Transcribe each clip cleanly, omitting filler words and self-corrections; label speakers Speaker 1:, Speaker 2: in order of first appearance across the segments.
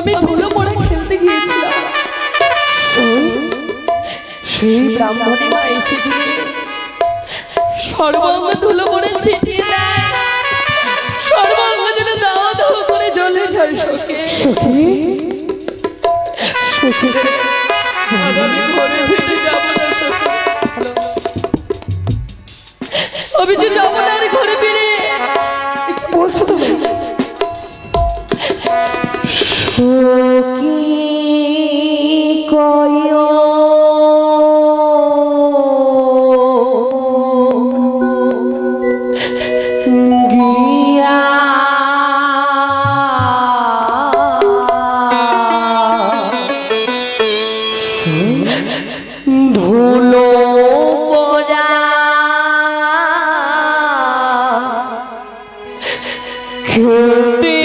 Speaker 1: আমি ধুলো পড়ে খেলতে গিয়েছিলাম, সেই ব্রাহ্মণী মা এসে সর্বাঙ্গ ধুলো পড়ে ছিটিয়ে দেয়, সর্বাঙ্গ যেন দাওয়া দাওয়া করে জ্বলে যায়। সখী সখী আমি ঘরে ফিরে যাবো না সখী, আমি যে যাবো না আর ঘরে ফিরে। বলছো তুমি? সখী কয় গিয়া ধুলো পড়া খেলতে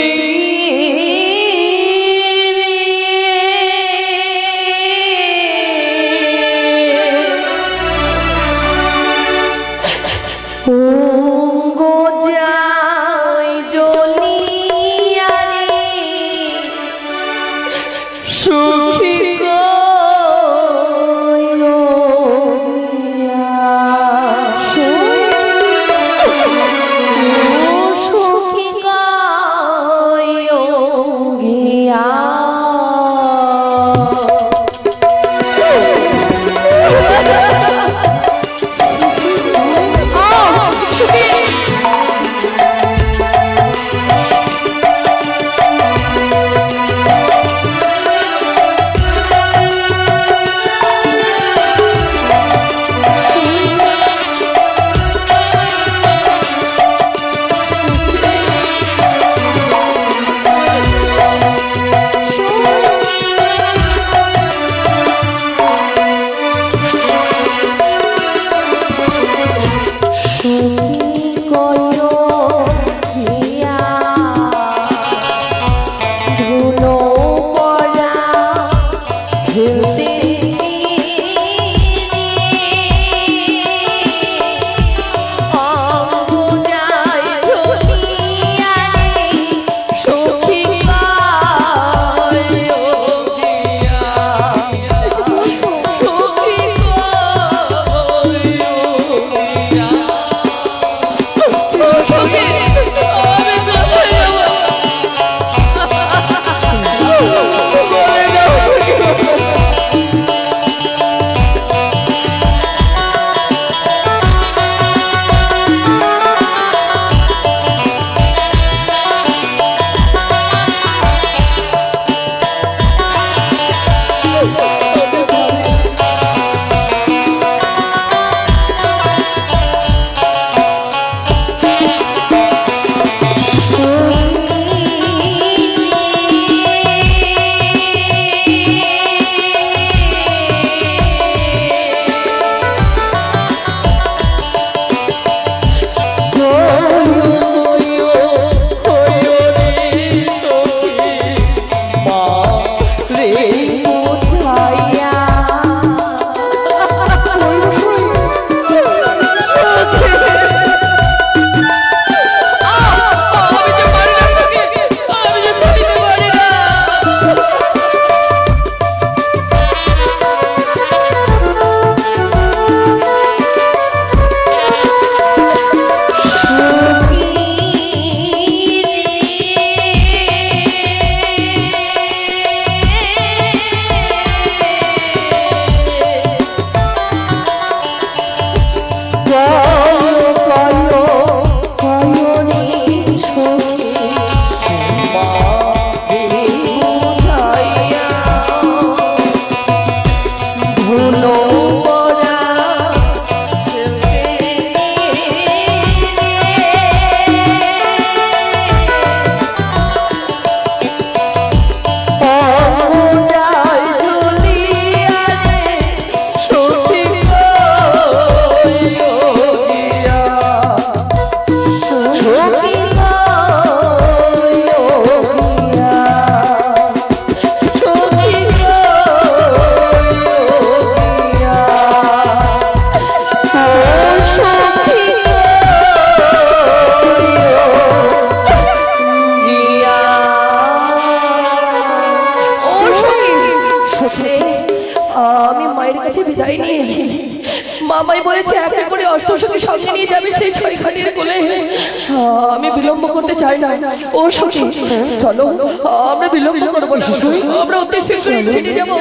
Speaker 1: সখী সঙ্গে নিয়ে যাবে সেই ছয় ঘাটের কোলে। আমি বিলম্ব করতে চাই না। ও সখী চলো, আমরা বিলম্ব করবো না, আমরা অতি শীঘ্রই ছেড়ে যাবো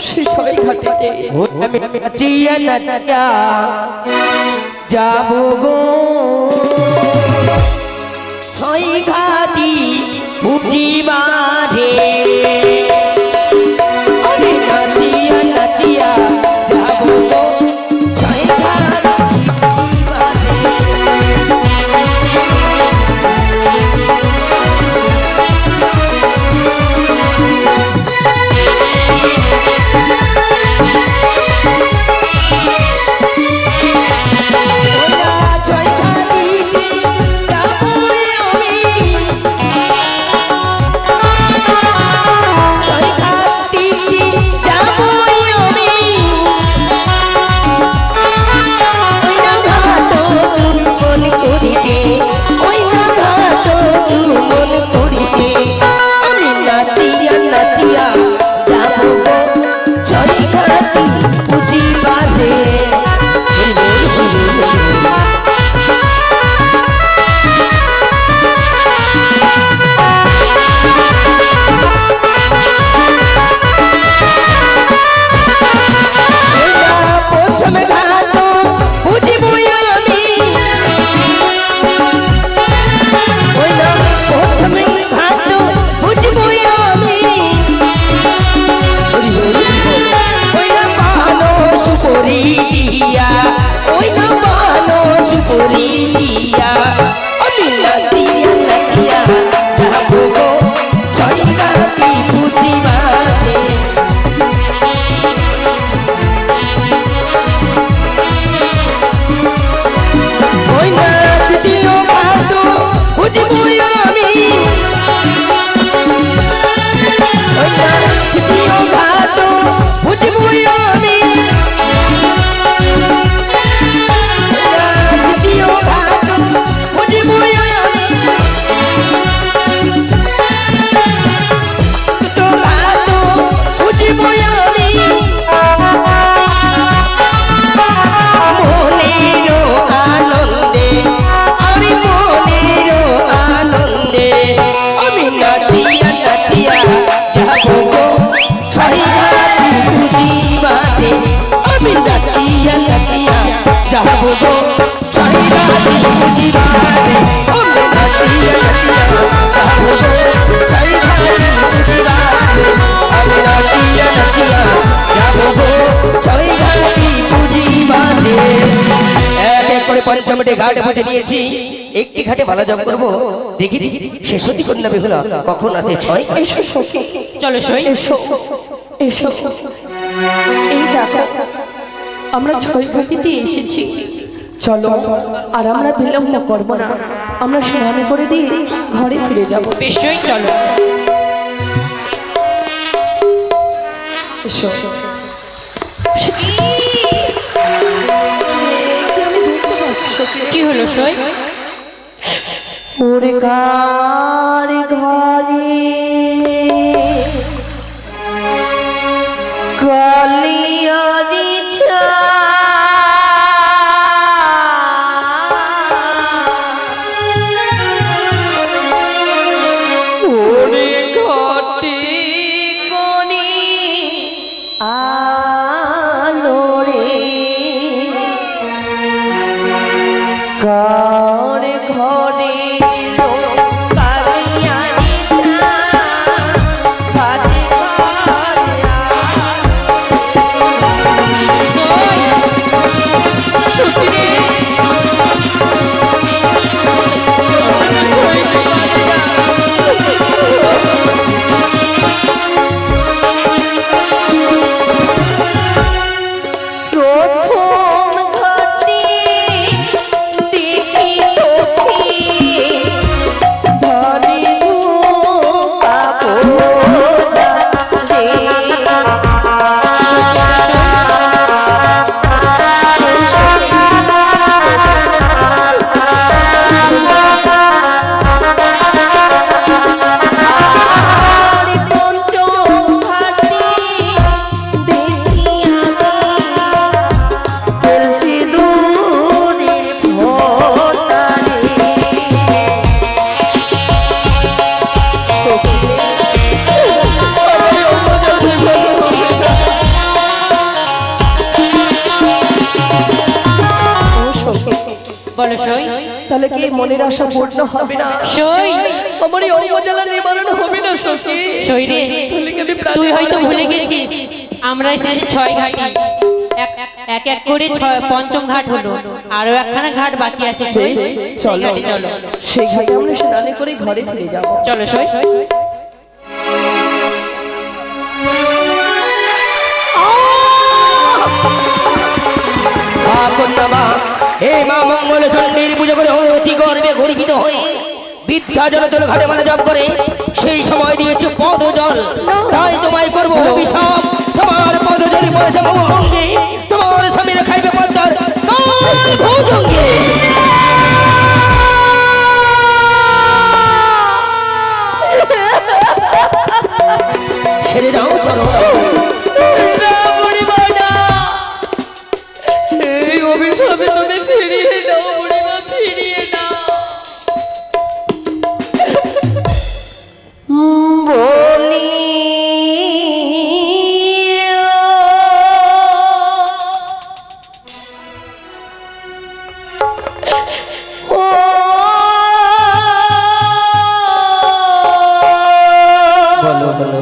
Speaker 1: সেই ছয় ঘাটেতে।
Speaker 2: যাবো গো ছয় ঘাটি বুঝি বাঁধে, নাচিয়া নাচিয়া যাবো গো ছয় ঘাটি বাঁধে। পঞ্চমটি ঘাট বুঝে নিয়েছি, একটি ঘাটে ভালো জব করবো। দেখি দেখি সে সতী কন্যা বেহুলা কখন আসে ছয়।
Speaker 1: এসো সখী,
Speaker 2: চলো সই,
Speaker 1: এসো এসো। এই দেখো আমরা ছয় ঘাটিতে এসেছি, চলো আর আমরা বিলম্ব করবো না, আমরা স্নান করে দিয়ে ঘরে ফিরে যাবো।
Speaker 2: নিশ্চয়ই চলো।
Speaker 1: এসো।
Speaker 2: কি হলো সই?
Speaker 1: ওরে কার ঘরে কালিয়ারি ছা ওরে ঘটে কোনি আলো রে কার ঘরে কালিয়ারি ছা তাহলে কি মনের আশা পূর্ণ হবে না?
Speaker 3: সই
Speaker 1: আমার এই অঙ্গজ্বালা নিবারণ হবে না সখী?
Speaker 3: সই রে,
Speaker 1: তাহলে কি আমি প্রাণে
Speaker 3: তুই হয়তো
Speaker 1: হারাবো?
Speaker 3: ভুলে গেছিস আমরা এসেছি 6 ঘাটে, এক এক করে পঞ্চম ঘাট হলো, আরো একখানা ঘাট বাকি আছে। সই,
Speaker 1: বেশ,
Speaker 3: সেই
Speaker 1: চলো
Speaker 3: ঘাটে চলো।
Speaker 1: সেই ঘাটে আমরা স্নানে করে ঘরে ফিরে যাবো।
Speaker 3: চলো সই।
Speaker 2: কন্যা হে মা মঙ্গল চণ্ডীর পুজো করে অতি গর্বে গর্বিত হয়ে বিদ্যা জলতল ঘাটে মালা জপ করে সেই সময় দিয়েছে পদ জল, তাই তোমায় করবো অভিশাপ। তোমার পদ জলে পড়েছে অঙ্গে, তোমার স্বামীরা খাইবে পদ্মার ভোজঙ্গে। ছেড়ে দাও চলো,
Speaker 1: এই অভিশাপে তুমি ফিরিয়ে দাও বুড়িমা, ফিরিয়ে দাও। বলি ও
Speaker 2: বলো বলো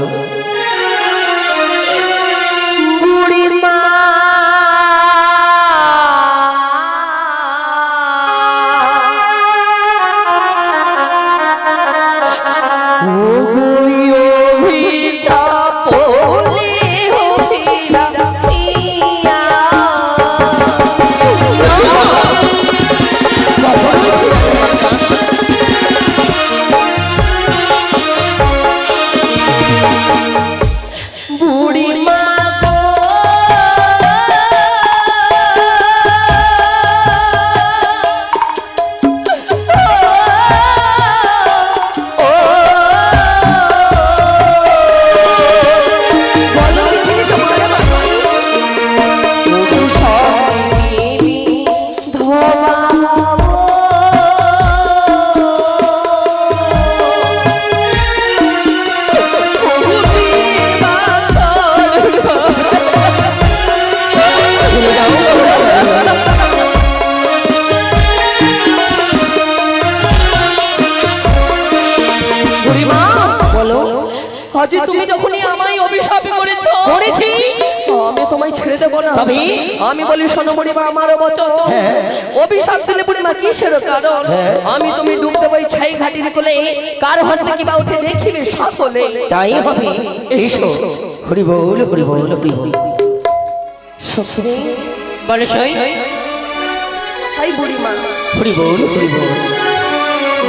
Speaker 1: বুড়িমা, বুড়িমা আজি তুমি যখনই আমায় অভিশাপ করেছো,
Speaker 2: করেছি,
Speaker 1: আমি তোমায় ছেড়ে দেবো না।
Speaker 2: তবে
Speaker 1: আমি বলি শোনো বুড়িমা, আমারও বচন। অভিশাপ দিলে বুড়িমা কিসের কারণ? আমি তুমি ডুবতে বই ছাই ঘাটির কোলে, কার হস্তে কিবা উঠে দেখিবে সকলে।
Speaker 2: তাই হবে, এসো। হরি বল হরি বল হরি বল।
Speaker 1: সখী
Speaker 3: বলো সই।
Speaker 1: তাই বুড়িমা,
Speaker 2: হরি বল হরি বল।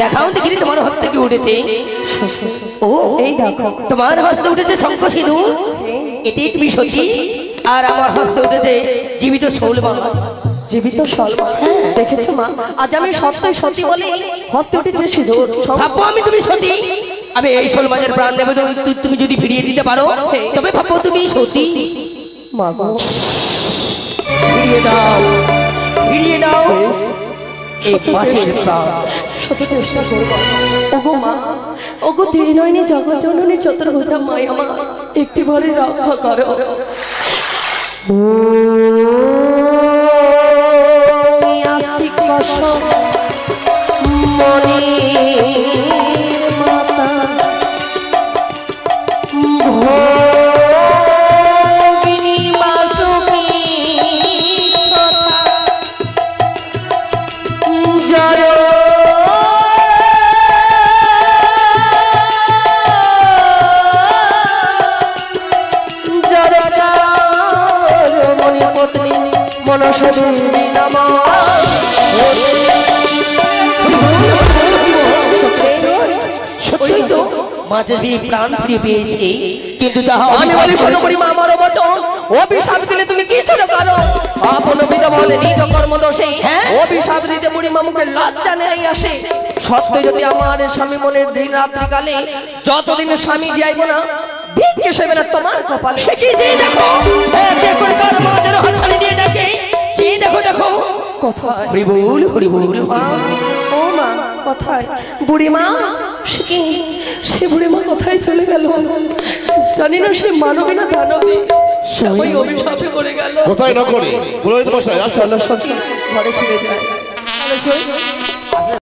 Speaker 2: দেখাও দেখি তোমার হস্তে কি উঠেছে। ও
Speaker 1: এই দেখো
Speaker 2: তোমার হস্তে উঠেছে শঙ্খ সিঁদুর, এতে তুমি সতী, আর আমার হস্তে উঠেছে জীবিত শৌল মাছ।
Speaker 1: জীবিত সলমা, দেখেছো মা? আজ আমি সত্যই সতী বলে হস্তে উঠেছে সিঁদুর।
Speaker 2: ভাবো আমি তুমি সতী, আমি এই শোল মাছের প্রাণ নেব, তুমি যদি ফিরিয়ে দিতে পারো তবে ভাবো তুমি সতী।
Speaker 1: মা গো,
Speaker 2: ফিরিয়ে দাও, ফিরিয়ে দাও এই মাছের প্রাণ।
Speaker 1: শত চেষ্টা করবো। ওগো মা, ওগো তিরিনয়নী জগৎ জননী চতুর্ভুজা মায়া মা, একটি বারে রক্ষা করো। আস্তিক বর্ষ মনির মাতা ভোগিনী বাসুকী স্ততা জড় মণিপত্নী মনসদেবী নমঃ।
Speaker 2: সত্যই তো মাছের বিয়ে প্রাণ ফিরে পেয়েছে, কিন্তু যাহা
Speaker 1: আমি বলি শোনো বুড়িমা, আমারও বচন। অভিশাপ দিলে তুমি কিসের কারণ? আপন বিধবা বলে নিজ কর্ম দোষে অভিশাপ দিতে বুড়িমা মুখে লজ্জা নেই আসে। সত্য যদি আমার স্বামী মনের দিন রাত্রি কালে যতদিন স্বামী যাইব না, ভিক্ষে সেবে না তোমার কপালে।
Speaker 2: সে কি যে দেখো, এক করে তার মাঝের হাতছানি দিয়ে ডাকে, যে দেখো দেখো
Speaker 1: কোথায়
Speaker 2: হরি বল হরি বল।
Speaker 1: মা? ও মা, কোথায় বুড়িমা? সে কি, সে বুড়িমা কোথায় চলে গেল? জানি না সে মানবী না দানবী, ওই অভিশাপে করে গেল।
Speaker 4: কোথায় না করে পুরোহিত মশাই আসো।
Speaker 1: চলো সখী, ঘরে ফিরে যায়।